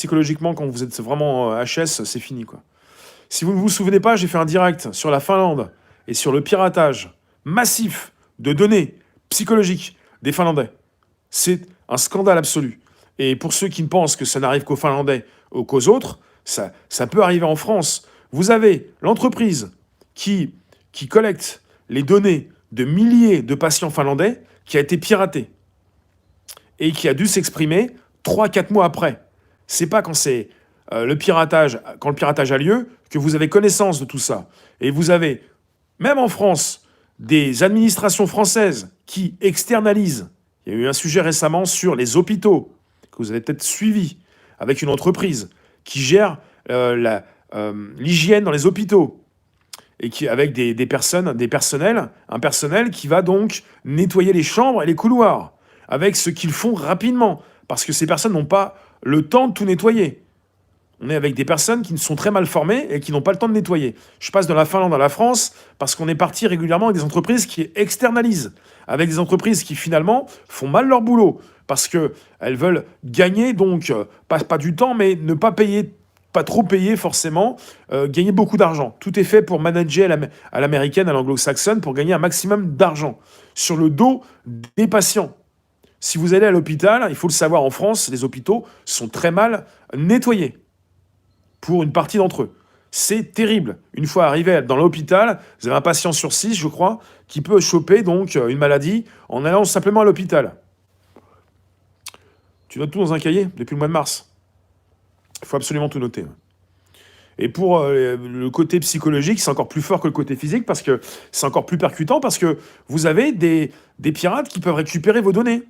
psychologiquement, quand vous êtes vraiment HS, c'est fini, quoi. Si vous ne vous souvenez pas, j'ai fait un direct sur la Finlande et sur le piratage massif de données psychologiques des Finlandais. C'est un scandale absolu. Et pour ceux qui ne pensent que ça n'arrive qu'aux Finlandais ou qu'aux autres, ça peut arriver en France. Vous avez l'entreprise qui collecte les données de milliers de patients finlandais qui a été piratée et qui a dû s'exprimer 3-4 mois après. C'est pas quand c'est quand le piratage a lieu que vous avez connaissance de tout ça. Et vous avez, même en France, des administrations françaises qui externalisent. Il y a eu un sujet récemment sur les hôpitaux, que vous avez peut-être suivi, avec une entreprise qui gère l'hygiène dans les hôpitaux, et avec un personnel qui va donc nettoyer les chambres et les couloirs, avec ce qu'ils font rapidement, parce que ces personnes n'ont pas le temps de tout nettoyer. On est avec des personnes qui sont très mal formées et qui n'ont pas le temps de nettoyer. Je passe de la Finlande à la France parce qu'on est parti régulièrement avec des entreprises qui externalisent, avec des entreprises qui finalement font mal leur boulot parce qu'elles veulent gagner, donc pas du temps, mais ne pas payer, pas trop payer forcément, gagner beaucoup d'argent. Tout est fait pour manager à l'américaine, à l'anglo-saxonne, pour gagner un maximum d'argent sur le dos des patients. Si vous allez à l'hôpital, il faut le savoir, en France, les hôpitaux sont très mal nettoyés. Pour une partie d'entre eux. C'est terrible. Une fois arrivé dans l'hôpital, vous avez un patient sur 6, je crois, qui peut choper donc une maladie en allant simplement à l'hôpital. Tu notes tout dans un cahier depuis le mois de mars. Il faut absolument tout noter. Et pour le côté psychologique, c'est encore plus fort que le côté physique parce que c'est encore plus percutant parce que vous avez des pirates qui peuvent récupérer vos données.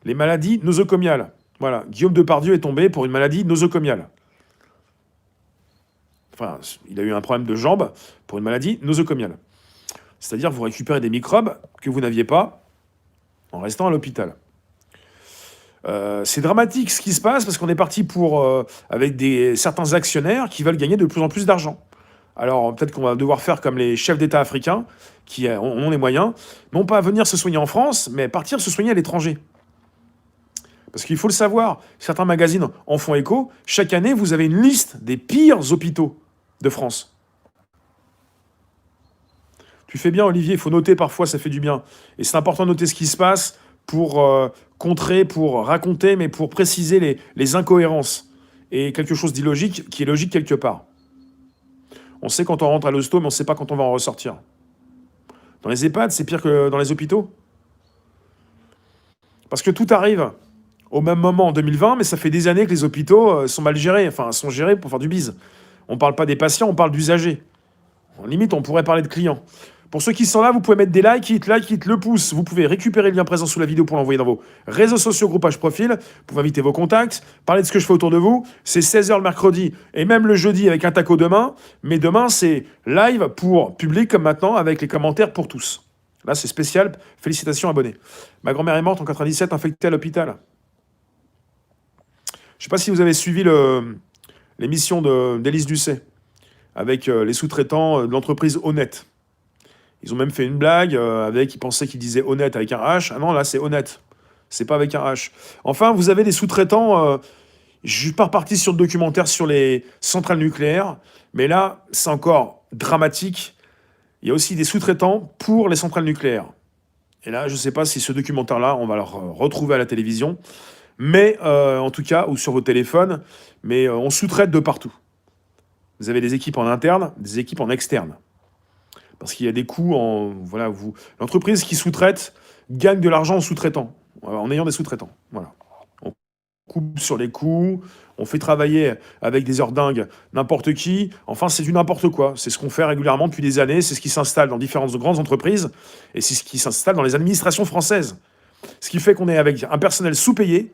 Les maladies nosocomiales. Voilà, Guillaume Depardieu est tombé pour une maladie nosocomiale. Enfin, il a eu un problème de jambe pour une maladie nosocomiale. C'est-à-dire vous récupérez des microbes que vous n'aviez pas en restant à l'hôpital. C'est dramatique ce qui se passe parce qu'on est parti avec certains actionnaires qui veulent gagner de plus en plus d'argent. Alors peut-être qu'on va devoir faire comme les chefs d'État africains qui ont les moyens, non pas venir se soigner en France, mais partir se soigner à l'étranger. Parce qu'il faut le savoir, certains magazines en font écho. Chaque année, vous avez une liste des pires hôpitaux de France. Tu fais bien, Olivier, il faut noter parfois, ça fait du bien. Et c'est important de noter ce qui se passe pour contrer, pour raconter, mais pour préciser les incohérences. Et quelque chose d'illogique qui est logique quelque part. On sait quand on rentre à l'hosto, mais on ne sait pas quand on va en ressortir. Dans les EHPAD, c'est pire que dans les hôpitaux. Parce que tout arrive au même moment en 2020, mais ça fait des années que les hôpitaux sont mal gérés, enfin sont gérés pour faire du bise. On ne parle pas des patients, on parle d'usagers. En limite, on pourrait parler de clients. Pour ceux qui sont là, vous pouvez mettre des likes, hit le pouce. Vous pouvez récupérer le lien présent sous la vidéo pour l'envoyer dans vos réseaux sociaux, groupage profil. Vous pouvez inviter vos contacts, parler de ce que je fais autour de vous. C'est 16h le mercredi et même le jeudi avec un taco demain. Mais demain, c'est live pour public comme maintenant avec les commentaires pour tous. Là, c'est spécial. Félicitations, abonnés. Ma grand-mère est morte en 97, infectée à l'hôpital. Je ne sais pas si vous avez suivi l'émission d'Élise Lucet avec les sous-traitants de l'entreprise Honnête. Ils ont même fait une blague ils pensaient qu'ils disaient honnête avec un H. Ah non, là, c'est honnête. C'est pas avec un H. Enfin, vous avez des sous-traitants. Je suis pas reparti sur le documentaire sur les centrales nucléaires, mais là, c'est encore dramatique. Il y a aussi des sous-traitants pour les centrales nucléaires. Et là, je ne sais pas si ce documentaire-là, on va le retrouver à la télévision, mais en tout cas, ou sur vos téléphones, mais on sous-traite de partout. Vous avez des équipes en interne, des équipes en externe. Parce qu'il y a des coûts l'entreprise qui sous-traite gagne de l'argent en sous-traitant, en ayant des sous-traitants. Voilà. On coupe sur les coûts, on fait travailler avec des heures dingues n'importe qui. Enfin, c'est du n'importe quoi. C'est ce qu'on fait régulièrement depuis des années. C'est ce qui s'installe dans différentes grandes entreprises et c'est ce qui s'installe dans les administrations françaises. Ce qui fait qu'on est avec un personnel sous-payé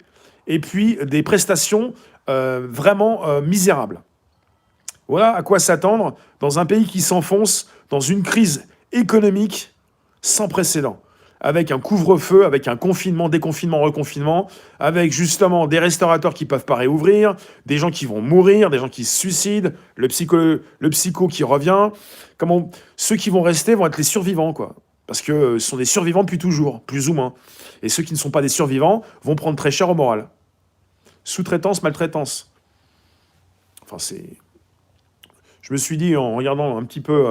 et puis des prestations vraiment misérables. Voilà à quoi s'attendre dans un pays qui s'enfonce dans une crise économique sans précédent, avec un couvre-feu, avec un confinement, déconfinement, reconfinement, avec justement des restaurateurs qui ne peuvent pas réouvrir, des gens qui vont mourir, des gens qui se suicident, le psycho qui revient. Ceux qui vont rester vont être les survivants, quoi. Parce que ce sont des survivants depuis toujours, plus ou moins. Et ceux qui ne sont pas des survivants vont prendre très cher au moral. sous-traitance, maltraitance. Enfin, c'est... Je me suis dit, en regardant un petit peu